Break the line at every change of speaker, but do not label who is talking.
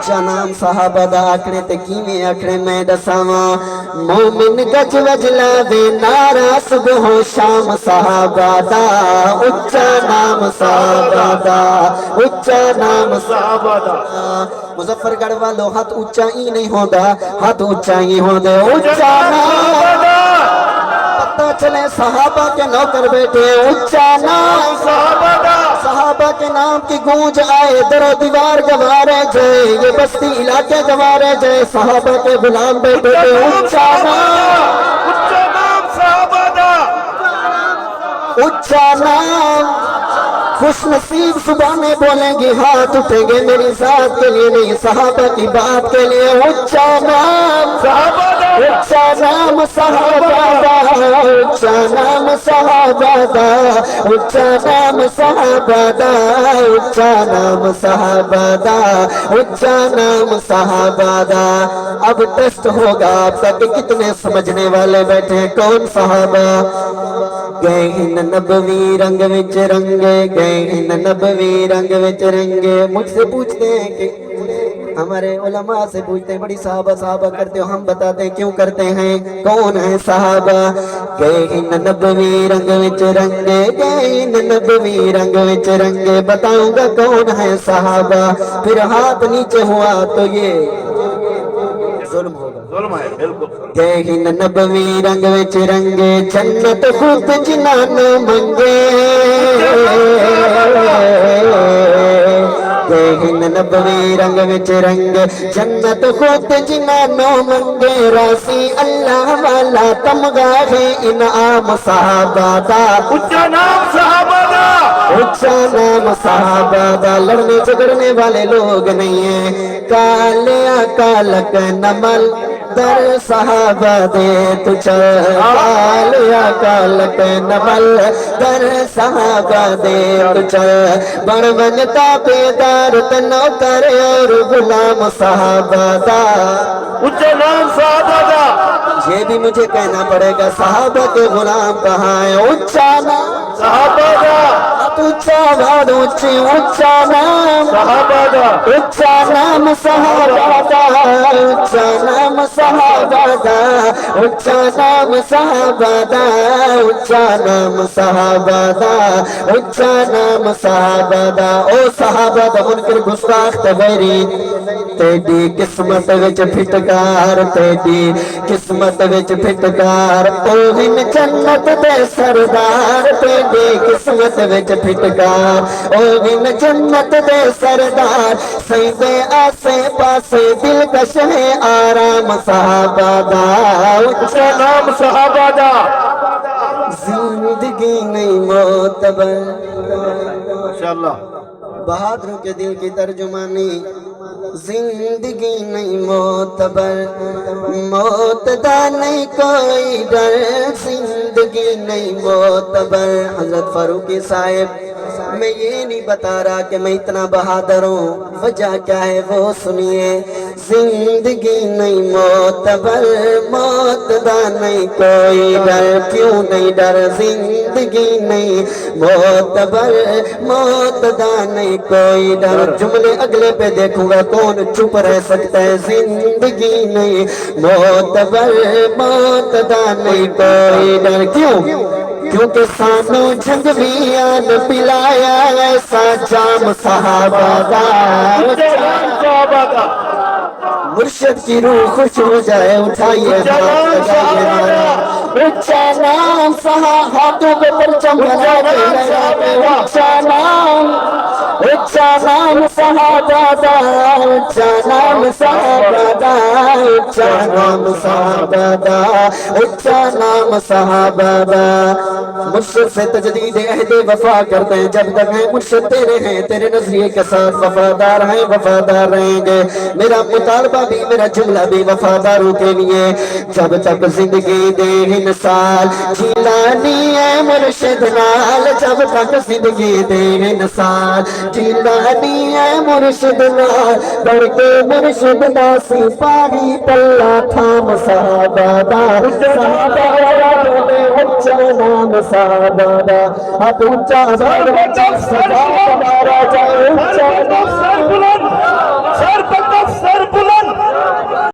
اچھا نام صحابہ دا آکڑے تے کیویں آکڑے میں دساواں مومن گج وج لاوے نعرہ صبح و شام صحابہ دا اچھا نام صحابہ دا اچھا نام صحابہ دا مظفر گڑھ والو ہاتھ اچھا ہی نہیں ہوندا ہاتھ اچھا ہی ہوندے اچھا نام پتہ چلے صحابہ کے نوکر بیٹھے اچھا نام صحابہ دا صحابہ کے نام کی گونج آئے در و دیوار گوارے جائے یہ بستی علاقے گوارے جائے صحابہ کے غلام بیٹھے اچھا نام صحابہ دا اچھا نام خوش نصیب صبح میں بولیں گے ہاتھ اٹھیں گے میری ذات کے لیے نہیں صحابہ کی بات کے لیے اچھا نام صحابہ دا اچھا نام صحابہ دا اچھا نام صحابہ دا اچھا نام صحابہ دا اچھا نام صحابہ دا اچھا نام صحابہ دا اب ٹیسٹ ہوگا آپ تک کتنے سمجھنے والے بیٹھے کون صحابہ گئے ان نبوی رنگ وچ رنگے گئے ان نبوی رنگ وچ رنگے مجھ سے پوچھتے ہیں کہ ہمارے علماء سے پوچھتے ہیں بڑی صحابہ صحابہ کرتے ہو ہم بتاتے ہیں کیوں کرتے ہیں کون ہے صحابہ گئے ان نبوی رنگ وچ رنگے گئے ان نبوی رنگ وچ رنگے بتاؤں گا کون ہے صحابہ پھر ہاتھ نیچے ہوا تو یہ ظلم ہوگا ظلم ہے بالکل گئے ان نبوی رنگ وچ رنگے جنت خود جنانو منگے گئے ان نبوی رنگ وچ رنگے جنت خود جنانو منگے راسی اللہ والا تمغہ ہے انعام صحابہ دا اچھا نام صحابہ دا اچھا نام صحابہ دا لڑنے جھگڑنے والے لوگ نہیں ہیں کالیا کالک نمل در صحابہ دے تجھا کالیا کالک نمل در صحابہ دے تجھا بڑھ بنتا بیدار تنو کر اور غلام صحابہ دا اچھا نام صحابہ دا یہ بھی مجھے کہنا پڑے گا صحابہ کے غلام کہاں ہیں اچھا نام صحابہ دا اچھا بات اچھی اچھا نام صحابہ دا اچھا نام صحابہ دا اچھا نام صحابہ دا اچھا نام صحابہ دا اچھا نام صحابہ دا اچھا نام صحابہ دا او صحابہ دا منکر گستاخ تغیری تیری قسمت وچ پھٹکار تیری قسمت وچ پھٹکار او ہن جنت دے سردار تیری قسمت وچ پھٹکار او ہن جنت دے سردار سیدے آسے پاسے دلکش ہے آرام صحابہ دا اچھا نام صحابہ دا زندگی نہیں معتبر ماشاءاللہ بہادروں کے دل کی ترجمانی زندگی نہیں معتبر موت دا نہیں کوئی ڈر زندگی نہیں معتبر حضرت فاروقی صاحب میں یہ نہیں بتا رہا کہ میں اتنا بہادر ہوں وجہ کیا ہے وہ سنیے زندگی نہیں معتبر موت دا نہیں کوئی ڈر کیوں نہیں ڈر زندگی نہیں معتبر موت دا نہیں کوئی ڈر جملے اگلے پہ دیکھوں گا کون چپ رہ سکتا ہے زندگی نہیں معتبر موت دا نہیں کوئی ڈر کیوں کیونکہ سانو جھنگ بھی آن پلایا ایسا جام صحابہ دا مرشد کی روح خوش ہو جائے اٹھائیے اچھا نام صحابہ ہاتھوں پہ پرچم بنا کے اچھا نام صحابہ دا اچھا نام صحابہ دا اچھا نام صحابہ دا اچھا نام صحابہ دا مرشد سے تجدید عہد وفا کرتے ہیں جب تک ہیں مرشد تیرے ہیں تیرے نظریے کے ساتھ وفادار ہیں وفادار رہیں گے میرا مطالبہ بھی میرا جملہ بھی وفاداروں کے لیے جب تک زندگی دے انسان جیلانی ہے مرشد نال جب تک زندگی دے انسان جیلانی ہے مرشد نال بڑھ کے مرشد ناسی پاری پلہ تھام صحابہ دا صحابہ اچھا نام صحابہ دا ہاتھ اونچا صحابہ دا اچھا نام